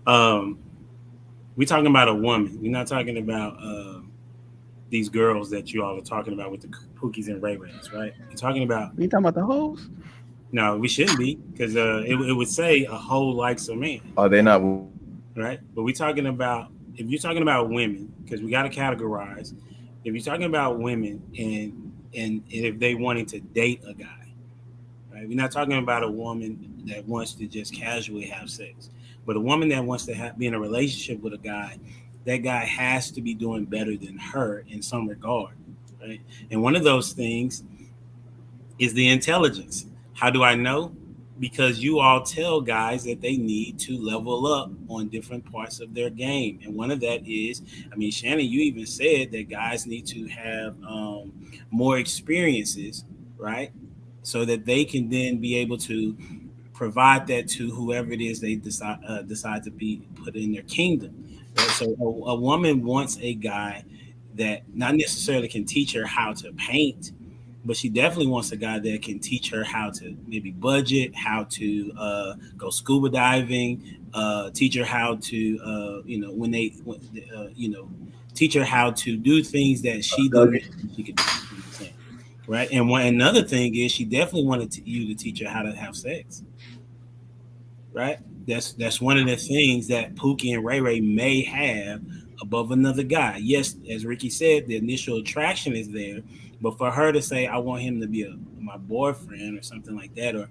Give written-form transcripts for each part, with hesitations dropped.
Um, we're talking about a woman. We're not talking about these girls that you all are talking about with the Pookies and Ray Rays, right? We're talking about You talking about the hoes? no, we shouldn't be because it would say a whole likes a man, Are they not? right? But we're talking about if you're talking about women because we got to categorize. If you're talking about women and if they wanting to date a guy, right? We're not talking about a woman that wants to just casually have sex, but a woman that wants to be in a relationship with a guy. That guy has to be doing better than her in some regard, right? And one of those things is the intelligence. How do I know? Because you all tell guys that they need to level up on different parts of their game. And one of that is, I mean, Shannon, you even said that guys need to have more experiences, right? So that they can then be able to provide that to whoever it is they decide to be put in their kingdom. Right? So a woman wants a guy that not necessarily can teach her how to paint, but she definitely wants a guy that can teach her how to maybe budget, how to go scuba diving, teach her how to, teach her how to do things that she didn't know she could do. You know what I'm saying? Right. And another thing is she definitely wanted you to teach her how to have sex. Right. That's one of the things that Pookie and Ray Ray may have above another guy. Yes, as Ricky said, the initial attraction is there, but for her to say, "I want him to be my boyfriend" or something like that, or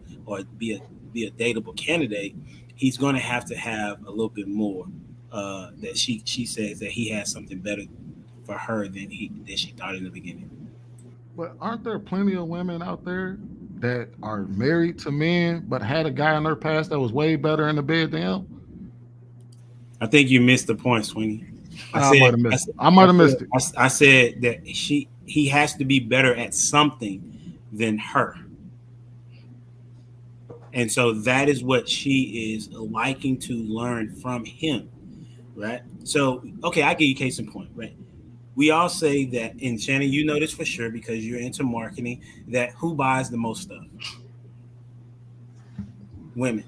be a dateable candidate, he's going to have a little bit more. That she says that he has something better for her than she thought in the beginning. But aren't there plenty of women out there that are married to men but had a guy in their past that was way better in the bed than him? I think you missed the point, Sweeney. I I said, might have I, missed it. said, I might have missed it. I said that he has to be better at something than her, and so that is what she is liking to learn from him, right? So, okay, I give you case in point, right? We all say that, and Shannon, you know this for sure because you're into marketing. That who buys the most stuff? Women.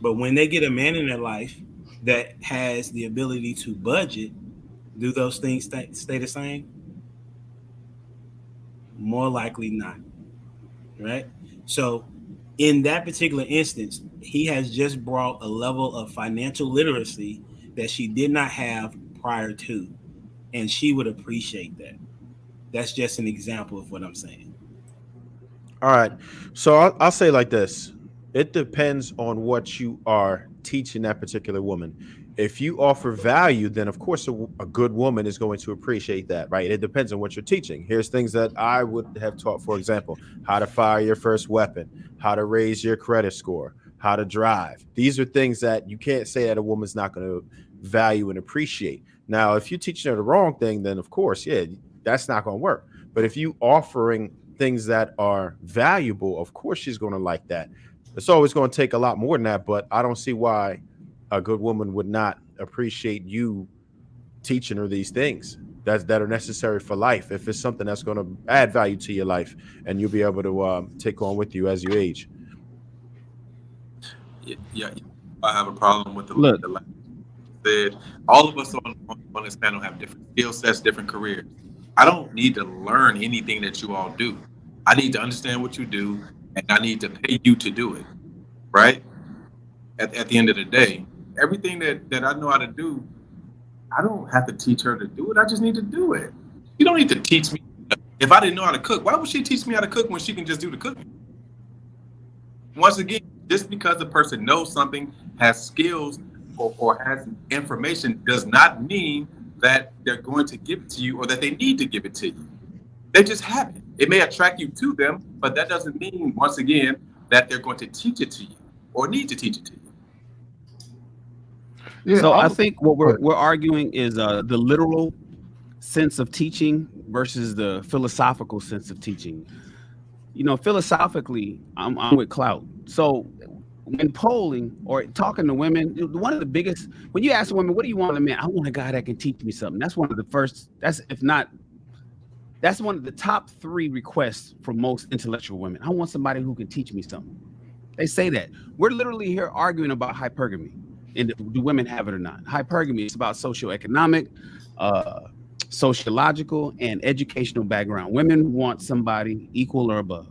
But when they get a man in their life that has the ability to budget, do those things stay the same? More likely not, right? So, in that particular instance, he has just brought a level of financial literacy that she did not have prior to, and she would appreciate that. That's just an example of what I'm saying. All right. So I'll say like this. It depends on what you are teaching that particular woman. If you offer value, then of course a good woman is going to appreciate that, right? It depends on what you're teaching. Here's things that I would have taught, for example, how to fire your first weapon, how to raise your credit score, how to drive. These are things that you can't say that a woman's not going to value and appreciate. Now, if you're teaching her the wrong thing, then of course, yeah, that's not going to work. But if you offering things that are valuable, of course she's going to like that. It's always going to take a lot more than that, but I don't see why a good woman would not appreciate you teaching her these things that are necessary for life. If it's something that's going to add value to your life and you'll be able to take on with you as you age. Yeah, I have a problem with Look, the last said. All of us on this panel have different skill sets, different careers. I don't need to learn anything that you all do. I need to understand what you do, and I need to pay you to do it. Right? At the end of the day, everything that I know how to do, I don't have to teach her to do it. I just need to do it. You don't need to teach me. If I didn't know how to cook, why would she teach me how to cook when she can just do the cooking? Once again, just because a person knows something, has skills, or has information does not mean that they're going to give it to you or that they need to give it to you. They just have it. It may attract you to them, but that doesn't mean, once again, that they're going to teach it to you or need to teach it to you. Yeah, so I I was. think what But we're arguing is the literal sense of teaching versus the philosophical sense of teaching. You know, philosophically, I'm with Clout. So when polling or talking to women, one of the biggest when you ask a woman, what do you want in a man? I want a guy that can teach me something. That's one of the first. That's if not. That's one of the top three requests from most intellectual women. I want somebody who can teach me something. They say that. We're literally here arguing about hypergamy. And do women have it or not? Hypergamy is about socioeconomic, sociological, and educational background. Women want somebody equal or above.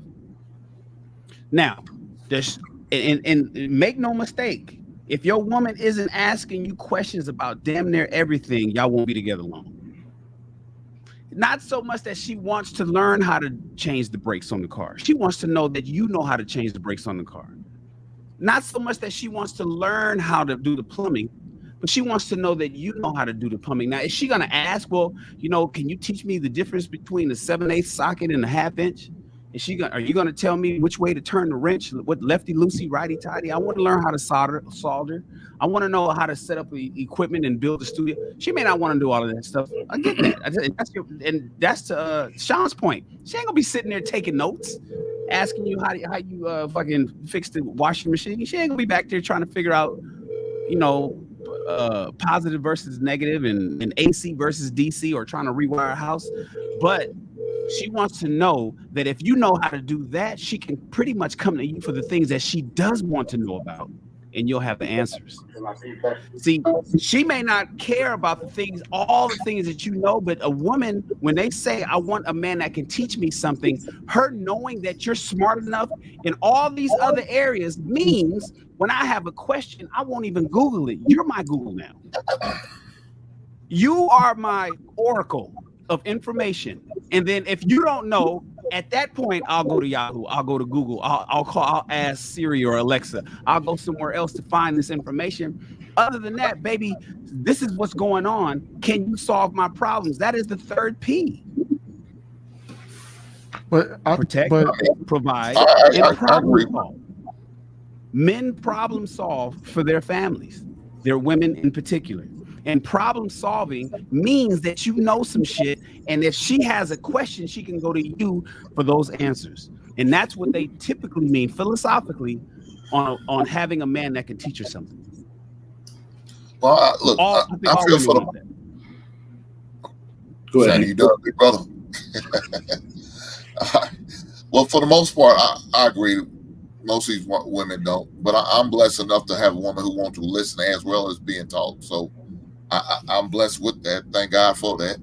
Now, there's and make no mistake, if your woman isn't asking you questions about damn near everything, y'all won't be together long. Not so much that she wants to learn how to change the brakes on the car. She wants to know that you know how to change the brakes on the car. Not so much that she wants to learn how to do the plumbing, but she wants to know that you know how to do the plumbing. Now, is she going to ask, well, can you teach me the difference between the 7/8 socket and the 1/2 inch? Are you going to tell me which way to turn the wrench? What lefty loosey, righty tighty? I want to learn how to solder. I want to know how to set up the equipment and build a studio. She may not want to do all of that stuff. I get that. That's to Sean's point. She ain't gonna be sitting there taking notes, asking you how you fucking fix the washing machine. She ain't gonna be back there trying to figure out, positive versus negative and AC versus DC, or trying to rewire a house. But she wants to know that if you know how to do that, she can pretty much come to you for the things that she does want to know about, and you'll have the answers. See, she may not care about all the things that you know, but a woman, when they say, I want a man that can teach me something, her knowing that you're smart enough in all these other areas means when I have a question, I won't even Google it. You're my Google now. You are my oracle of information. And then if you don't know, at that point, I'll go to Yahoo, I'll go to Google, I'll ask Siri or Alexa, I'll go somewhere else to find this information. Other than that, baby, this is what's going on. Can you solve my problems? That is the third P. Protect, provide, and problem solve. Men problem solve for their families, their women in particular. And problem solving means that you know some shit, and if she has a question, she can go to you for those answers. And that's what they typically mean philosophically on having a man that can teach her something. Well, I feel for the. Go ahead. You done, big brother. Well, for the most part, I agree. Most of these women don't, but I'm blessed enough to have a woman who wants to listen as well as being taught. So I'm blessed with that. Thank God for that.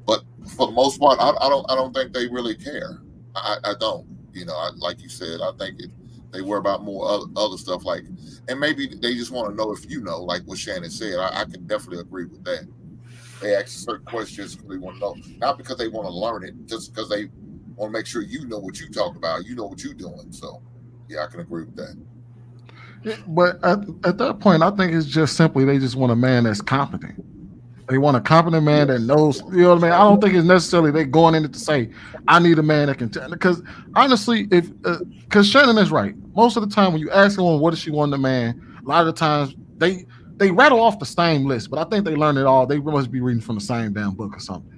But for the most part, I don't think they really care. I don't. Like you said, I think they worry about more other stuff, and maybe they just want to know if you know, like what Shannon said. I can definitely agree with that. They ask certain questions because they want to know, not because they want to learn it, just because they want to make sure you know what you talk about, you know what you're doing. So, yeah, I can agree with that. Yeah, but at that point, I think it's just simply they just want a man that's competent. They want a competent man that knows, you know what I mean? I don't think it's necessarily they going in it to say, I need a man that can, because honestly, because Shannon is right. Most of the time when you ask a woman, what does she want in a man? A lot of the times they rattle off the same list, but I think they learn it all. They must be reading from the same damn book or something.